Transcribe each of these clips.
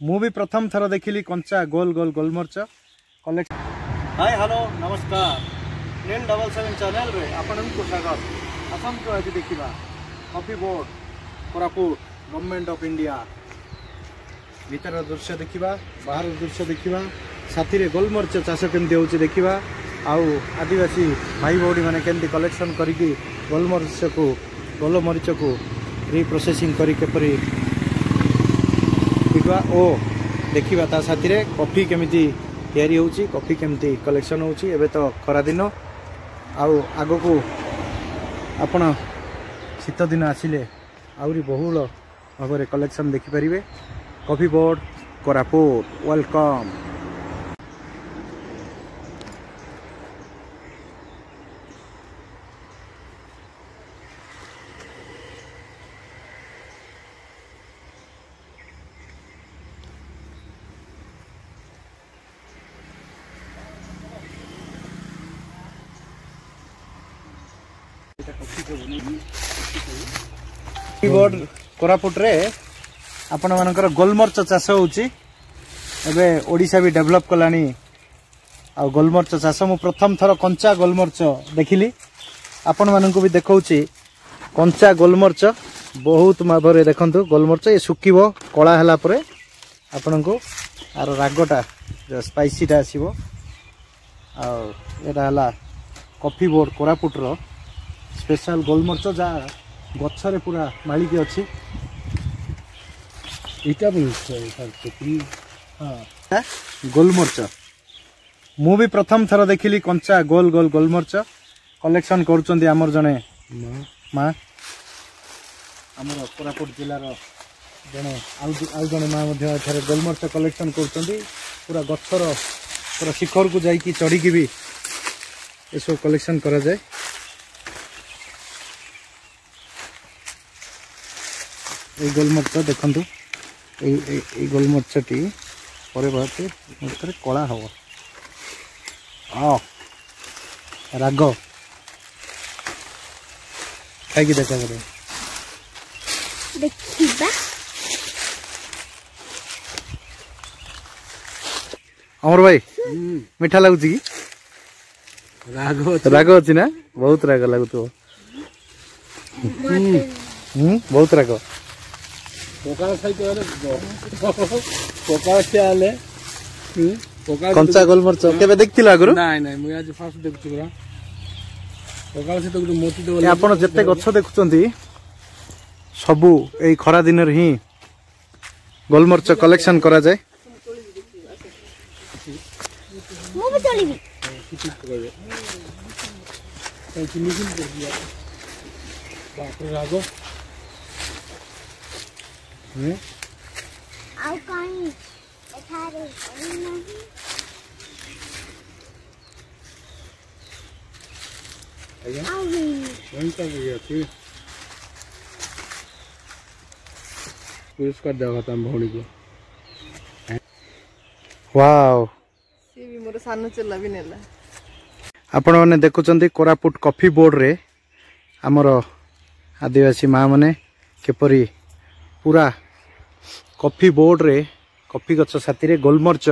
मु भी प्रथम थर देखिली कंचा गोल गोल गोलमर्च कलेक्ट। हाय हेलो नमस्कार 977 चैनल रे आपनको स्वागत। आसंतु आज देखा coffee board Koraput government of India भीतर दृश्य देखा बाहर दृश्य देखा साथी रे गोलमर्च चाष केमती होची देखा आउ आदिवासी भाई भौणी मैंने केमती कलेक्शन करिकी गोलमरीच को रिप्रोसेसिंग करी केपरी ओ देखा ता साथी रे कॉफी केमिति तैयारी होची कॉफी केमिति कलेक्शन होची। एबे तो खरा दिन आउ आगो को आपण शीत दिन आसिले आउरी बहुल भाव में कलेक्शन देखि परिबे। Coffee board Koraput welcome. Board Koraput रे आपण मानकर गोलमर्च चाष होची। एबे ओडिशा भी डेवलप कलानी आ गोलमर्च चाष मु प्रथम थर कंचा गोलमर्च देखिली आपण माननको भी देखौची। कंचा गोलमर्च बहुत भाबरे देखंतु गोलमर्च ये सुकीबो कळा हला परे आपनको आर रागटा जो स्पाइसीटा आसीबो। आ एटा हला कॉफी बोर्ड कोरापुट रो स्पेशल गोलमर्च जा गछरे पूरा मालिकी अच्छी इटा गोलमर्च मु भी प्रथम थर देखिली कंचा गोल गोल गोलमर्च कलेक्शन करुचंदी आमर जने माँ आमर कोरापुट जिलार जने आउ जने माँ मध्ये गोलमर्च कलेक्शन करुचंदी पूरा गछर पूरा शिखर को जाइकी चढ़ी भी ये कलेक्शन करा जाए। ये गोलमर्च देखंतु ये गोलमर्च टी परे बहुत कला हम राग खाई देखा करे अमर भाई मीठा लगुच कि राग अच्छी ना बहुत राग लगुत बहुत राग कंचा गोलमर्च केबे देखथिला आगरु नाइ नाइ मु आज फास्ट देखछु पुरा सकाळ से तो मोती दो आपण जत्ते गछ देखुचंती सबु एई खरा दिन रे ही गोलमर्च कलेक्शन करा जाय। मु भी चलीबी रागो आउ काई एठारे नहीं आउ वहीं का गया थी पुरस्कार देवा था भौणी को। वाओ सी भी मोर सानो चला भी नेला आपण माने देखुचंती कोरापुट कॉफी बोर्ड रे हमर आदिवासी माँ माने केपरी पूरा कॉफी बोर्ड रे कॉफी गछ साथी रे गोलमर्च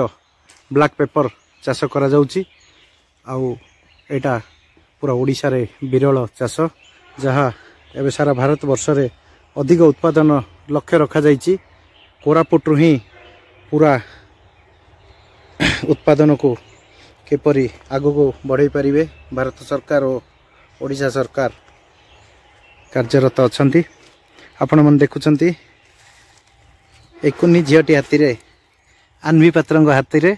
ब्लैक पेपर चाष करा जाउची। आउ एटा पूरा ओडिशा रे विरल चाष जहा एबे सारा भारत वर्ष रे अधिक उत्पादन लक्ष्य रखा जाइची। कोरापुट रु ही पूरा उत्पादन को केपरी आगो को बढ़ाई पारिबे भारत सरकार और ओडिशा सरकार कार्यरत अछंती। आपण मन देखुचंती एकुनी झीटी हाथी रे आन्वी पात्र हाथी रे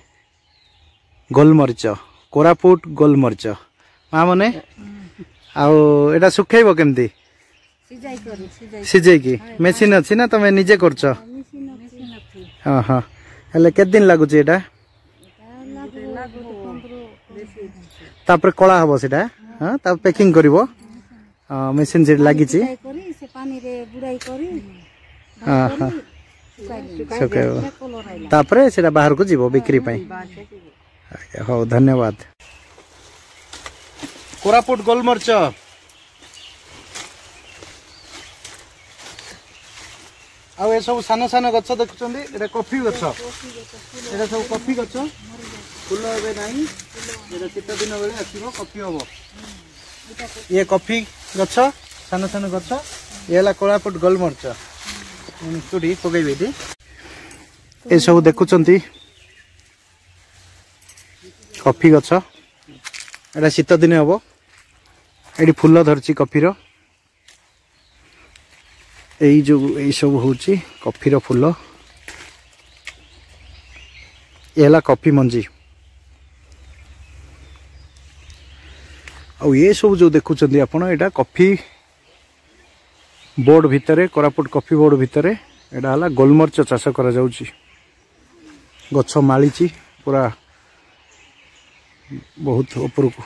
गोलमरीच कोरापुट गोलमरीच माँ मने आउ सुखेब केमती सीझे की मेसीन अच्छी ना तमें निजे करछ? हाँ हाँ हेले केत दिन लागुची एटा तापर कला हबो सेटा हाँ तापर पैकिंग करिवो मेसीन जे लागिची हाँ हाँ तापर सेटा बाहर को जीवो बिक्री पई। हो धन्यवाद। कोरापुट गोलमरीच आउ ए सब सान सान गछ देखुଛନ୍ତି एटा कॉफी गछ एटा सब कॉफी गछ फूल एबे नाही एटा शीत दिन बेले आसीबो कॉफी हबो ये कॉफी गछ सान सान गछ ये ला कोलापुट गोलमरच चूड़ी पकई बेटी ए सब देखुଛନ୍ତି कॉफी गछ एटा शीत दिन हबो एडी फूल धरची कॉफी रो एई जो एई सब होची कॉफी रो फूल एला कॉफी मंजी आ ये सब जो देखुଛନ୍ତି आपण एटा कॉफी बोर्ड भितरे कोरापुट कॉफी बोर्ड भितरे एटा हला गोलमरच चाष करा जाउची गछ मालीची पूरा बहुत ऊपर को